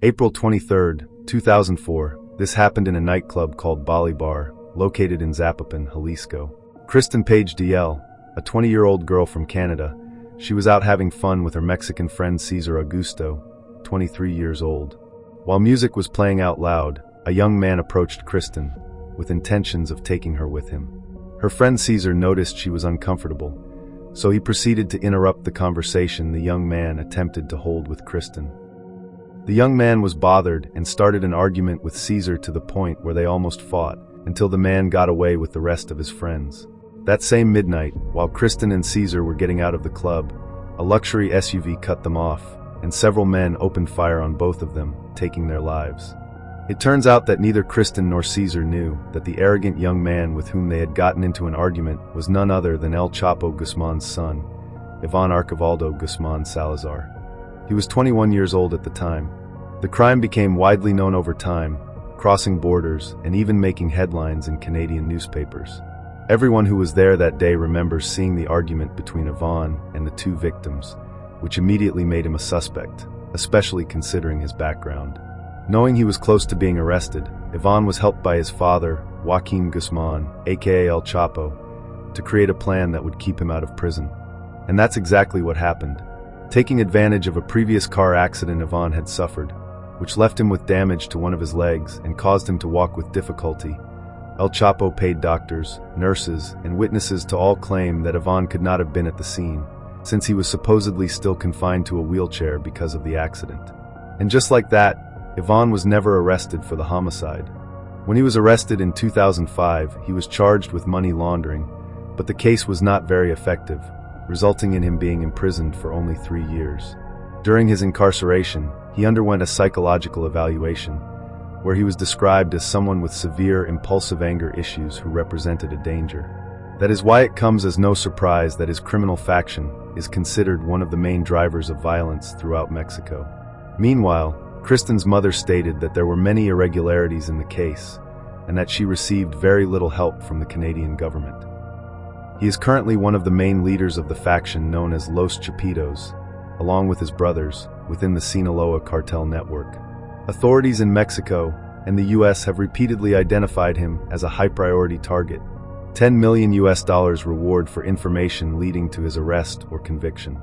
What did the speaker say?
April 23, 2004, this happened in a nightclub called Bali Bar, located in Zapopan, Jalisco. Kristen Page DL, a 20-year-old girl from Canada, she was out having fun with her Mexican friend Cesar Augusto, 23 years old. While music was playing out loud, a young man approached Kristen, with intentions of taking her with him. Her friend Cesar noticed she was uncomfortable, so he proceeded to interrupt the conversation the young man attempted to hold with Kristen. The young man was bothered and started an argument with Cesar to the point where they almost fought, until the man got away with the rest of his friends. That same midnight, while Kristen and Cesar were getting out of the club, a luxury SUV cut them off, and several men opened fire on both of them, taking their lives. It turns out that neither Kristen nor Cesar knew that the arrogant young man with whom they had gotten into an argument was none other than El Chapo Guzman's son, Ivan Archivaldo Guzman Salazar. He was 21 years old at the time. The crime became widely known over time, crossing borders and even making headlines in Canadian newspapers. Everyone who was there that day remembers seeing the argument between Ivan and the two victims, which immediately made him a suspect, especially considering his background. Knowing he was close to being arrested, Ivan was helped by his father, Joaquin Guzman, aka El Chapo, to create a plan that would keep him out of prison. And that's exactly what happened. Taking advantage of a previous car accident Ivan had suffered, which left him with damage to one of his legs and caused him to walk with difficulty, El Chapo paid doctors, nurses, and witnesses to all claim that Ivan could not have been at the scene, since he was supposedly still confined to a wheelchair because of the accident. And just like that, Ivan was never arrested for the homicide. When he was arrested in 2005, he was charged with money laundering, but the case was not very effective, resulting in him being imprisoned for only 3 years. During his incarceration, he underwent a psychological evaluation, where he was described as someone with severe impulsive anger issues who represented a danger. That is why it comes as no surprise that his criminal faction is considered one of the main drivers of violence throughout Mexico. Meanwhile, Kristen's mother stated that there were many irregularities in the case, and that she received very little help from the Canadian government. He is currently one of the main leaders of the faction known as Los Chapitos, along with his brothers, within the Sinaloa cartel network. Authorities in Mexico and the US have repeatedly identified him as a high-priority target. $10 million reward for information leading to his arrest or conviction.